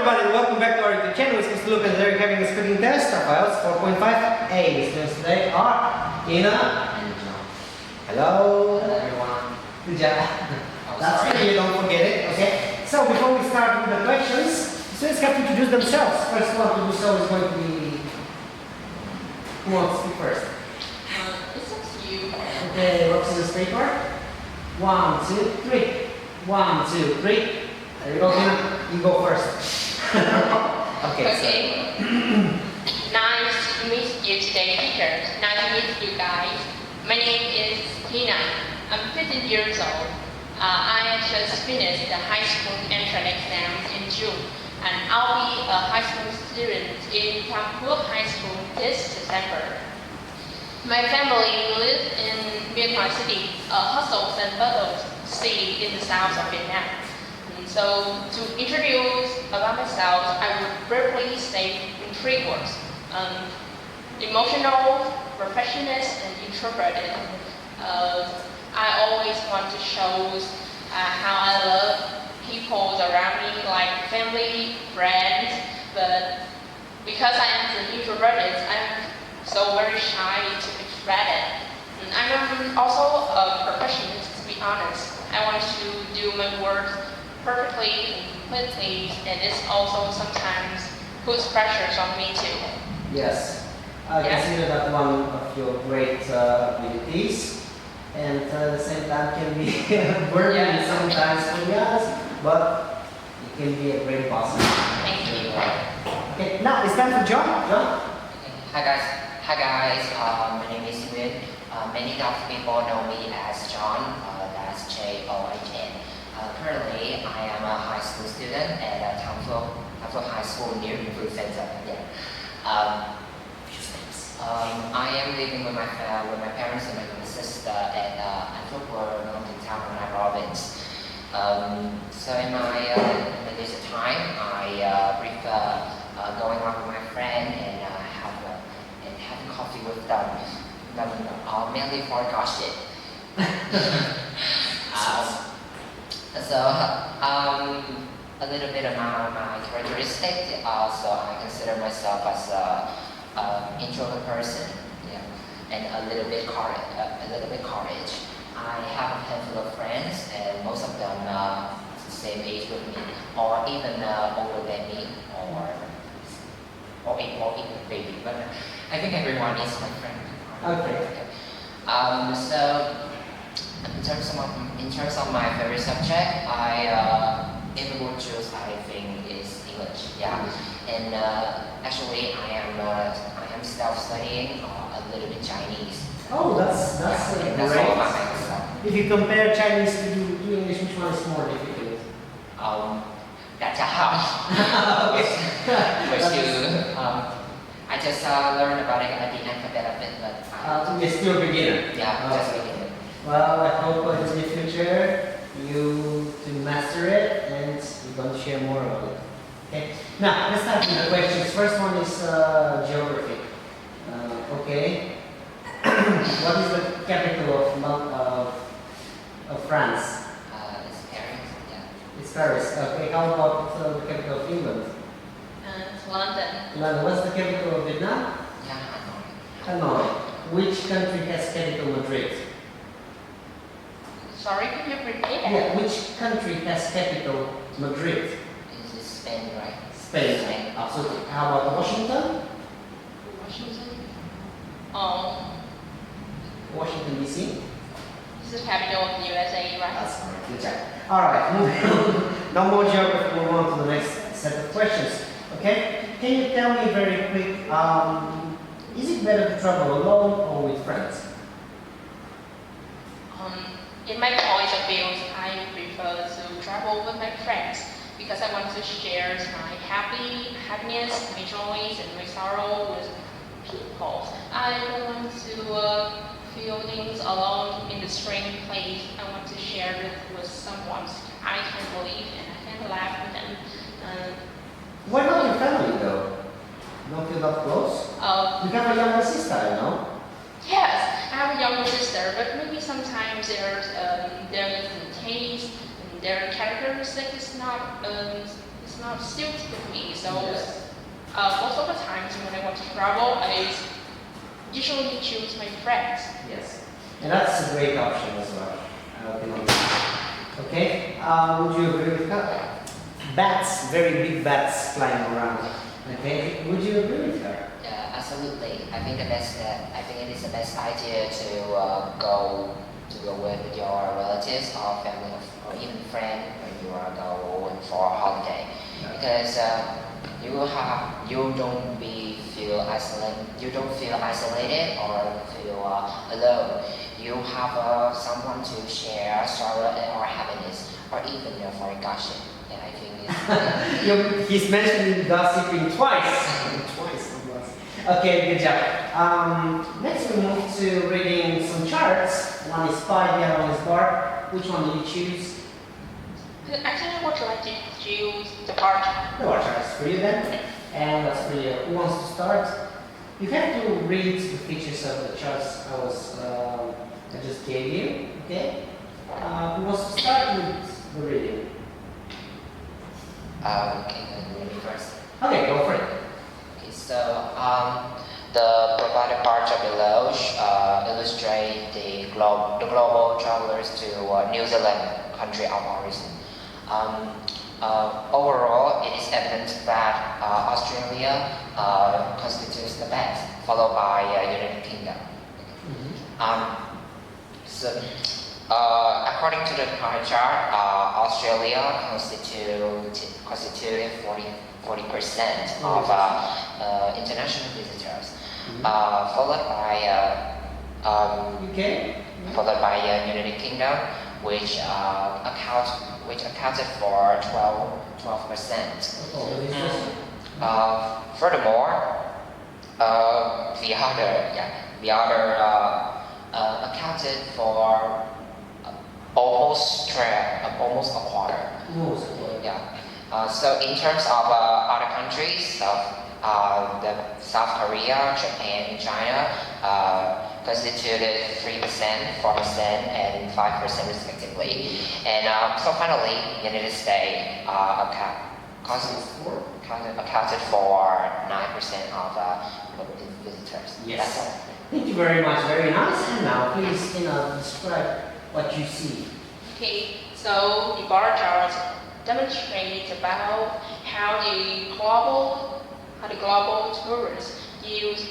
everybody, and welcome back to our YouTube channel. It's Mr. Luke and today we're having a speaking test of Ielts 4.5A. Students today are Ina and John. Hello. Hello everyone. Good job. That's good, you don't forget it, okay? So before we start with the questions, students have to introduce themselves. First one to do so is going to be... Who wants to speak first? It's up to you. Okay, rocks in the paper. 1, 2, 3. 1, 2, 3. There you go, Ina. You go first. Okay. Nice to meet you today, teachers. Nice to meet you guys. My name is Tina. I'm 15 years old. I just finished the high school entrance exams in June, and I'll be a high school student in Thảo High School this December. My family lives in Vietnam City, a hustles and bustles city in the south of Vietnam. So, to introduce about myself, I would briefly state in 3 words. Emotional, perfectionist, and introverted. I always want to show how I love people around me, like family, friends, but because I am introverted, I'm so very shy to express it. And I'm also a perfectionist, to be honest. I want to do my work perfectly and completely, and it's also sometimes puts pressures on me too. Yes, I consider that one of your great abilities, and at the same time can be burdening sometimes, to be honest, but it can be a great boss. Thank you. Okay, now it's time for John. John? Hi guys. My name is Nguyên. Many of people know me as John. That's Jon. Currently, I am a high school student at Thảo High School near Food Center. Yeah. I am living with my parents and my sister at Antwerp, mountain town in my province. So in my leisure time, I prefer going out with my friend and having coffee with them. Mainly for gossip. A little bit about my characteristic. So I consider myself as an introvert person, yeah, and a little bit courage. I have a handful of friends, and most of them the same age with me, or even older than me, or even baby. But I think everyone is my friend. Okay. So in terms of my favorite subject, if I would choose, I think is English. Yeah, and actually I am self-studying a little bit Chinese. Oh, that's That's great. all about myself. If you compare Chinese to English, which one is more difficult? That's how. But I just learned about it at the alphabet of it, but You're still a beginner. yeah, just beginning. Well, I hope in the future you to master it and you're going to share more about it. Okay. Now let's start with the questions. First one is geography. Okay. What is the capital of France? It's Paris. Yeah. It's Paris. Okay. How about the capital of England? It's London. London. What's the capital of Vietnam? Yeah, Hanoi. Which country has capital Madrid? Sorry, could you repeat that? Yeah. Which country has capital Madrid? Is it Spain, right? Spain. Absolutely. How about Washington? Washington. Washington D.C. This is the capital of the USA, right? That's correct. Good job. All right. Moving on. No more geography. Move on to the next set of questions. Okay. Can you tell me very quick? Is it better to travel alone or with friends? In my point of view, I prefer to travel with my friends because I want to share my happiness, my joys, and my sorrow with people. I don't want to feel things alone in the strange place. I want to share it with someone I can believe and I can laugh with them. Why not your family though? Don't feel that close? You have a younger sister, I know. Yes, I have a younger sister, but maybe sometimes their taste and their characteristic is not not suited with me. So Yes. most of the times when I want to travel, I usually choose my friends. Yes. And that's a great option as well. Okay. Would you agree with her? Bats, very big bats flying around. Okay. Would you agree with her? Yeah, absolutely. I think it is the best idea to go with your relatives or family or even friend when you are going for a holiday, because you don't feel isolated. You don't feel isolated or feel alone. You have someone to share sorrow or happiness or even for gossip. Yeah, I think it's. He's mentioning gossiping twice. Okay, good job. Next we move to reading some charts. One is pie, the other one is bar. Which one do you choose? Actually, I would like to choose the bar chart. The bar chart is for you then. And that's for you. Who wants to start? You have to read the features of the charts I just gave you. Okay? Who wants to start with the reading? Can you read me first? Okay, go for it. Okay, so the provided bar chart below illustrate the global travelers to New Zealand, country of origin. Overall, it is evident that Australia constitutes the best, followed by United Kingdom. According to the pie chart, Australia constituted 40% of international visitors, followed by United Kingdom, which accounted for 12%. Furthermore, the other accounted for almost a quarter. Yeah. So in terms of other countries, the South Korea, Japan, and China constituted 3%, 4%, and 5% respectively. And so finally, United States accounted for 9% of visitors. Yes. That's all. Thank you very much. Very nice. And now, please, describe what you see. Okay, so the bar chart demonstrates about how the global tourists use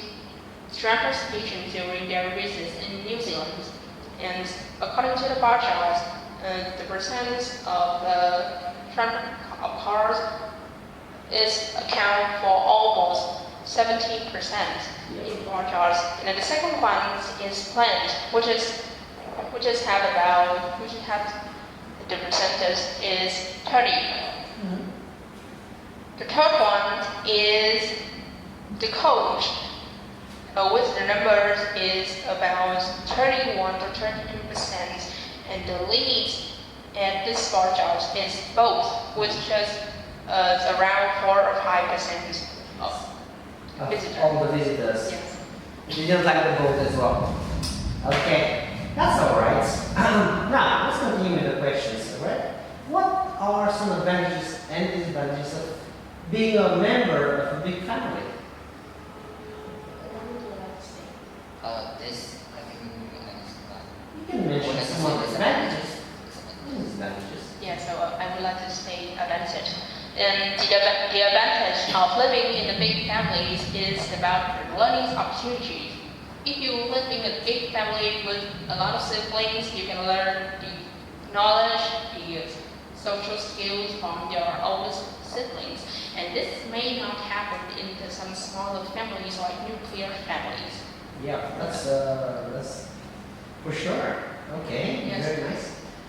transportation during their visits in New Zealand. And according to the bar chart, the percent of the transport of cars is account for almost 70% in bar charts. And then the second one is planes, which have the percentage is 30. The third one is the coach, which the numbers is about 31 to 32%, and the lead at this bar chart is both, which is around 4 or 5% of visitors. All the visitors. Yes. You didn't like the boat as well. Okay, that's all right. Now, let's continue with the questions, all right? What are some advantages and disadvantages of being a member of a big family? You can mention some of the advantages. Yeah, so I would like to say advantage. And the advantage of living in a big families is about learning opportunities. If you live in a big family with a lot of siblings, you can learn the knowledge, the social skills from your oldest siblings. And this may not happen in some smaller families like nuclear families. Yeah, that's for sure. Okay, Yes. very nice.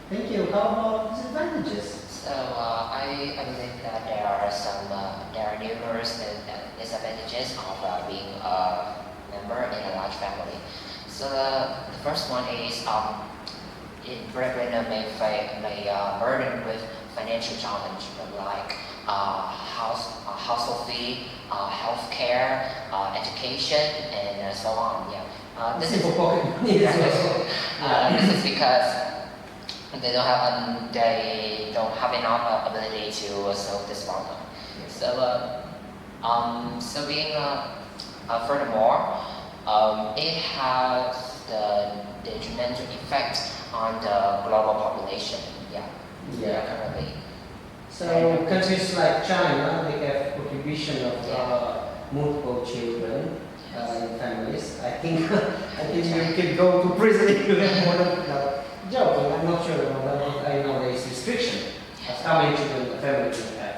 Thank you. How about disadvantages? So I believe that there are numerous disadvantages of being a member in a large family. So the first one is breadwinner may burden with financial challenge like household fee, healthcare, education, and so on. Yeah. This is this is because they don't have enough ability to solve this problem. So being furthermore, it has the detrimental effect on the global population. Yeah, currently. So countries like China, they have prohibition of multiple children in families. I think you could go to prison if you have more than joking. I'm not sure about that, but I know there is restriction of how many children the family can have.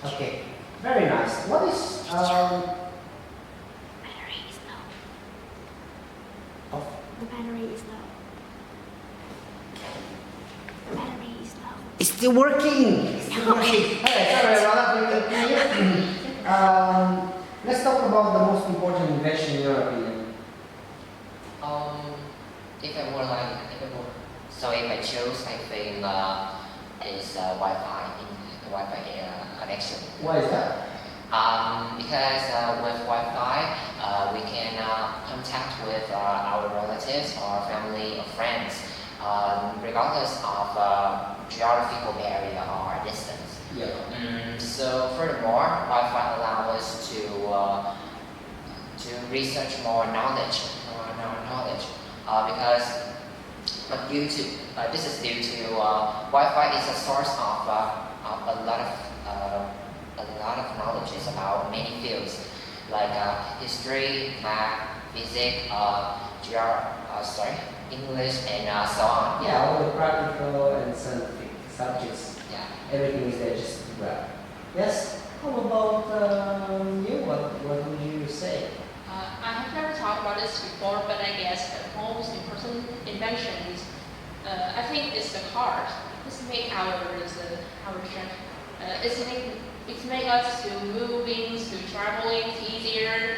Okay, very nice. What is Battery is low. oh, The battery is low. The battery is low. it's still working. It's still working. Hey, sorry about that. Let's talk about the most important invention in your opinion. So if I choose, I think is Wi-Fi, Wi-Fi connection. Why is that? Because with Wi-Fi, we can contact with our relatives or family or friends, regardless of geographical barrier or distance. Yeah. So furthermore, Wi-Fi allows us to research more knowledge, because this is due to Wi-Fi is a source of a lot of knowledge about many fields like history, math, physics, English, and so on. Yeah, all the practical and scientific subjects. Yeah. Everything is there just to grab. Yes? How about you? What would you say? I have never talked about this before, but I guess the most important inventions, I think, is the cars. It's make it's make us to moving, to traveling easier.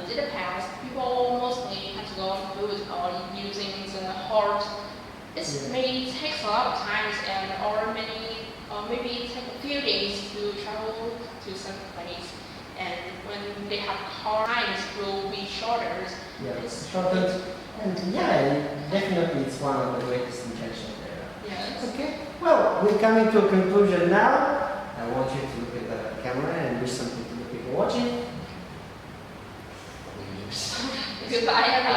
In the past, people mostly had to go on foot or using the horse. It may take a lot of time or maybe take a few days to travel to some place. And when they have car, times will be shorter. Yeah, it's shortened. And yeah, definitely it's one of the greatest inventions there. Yes. Okay. Well, we're coming to a conclusion now. I want you to look at the camera and do something to the people watching. Goodbye, everyone.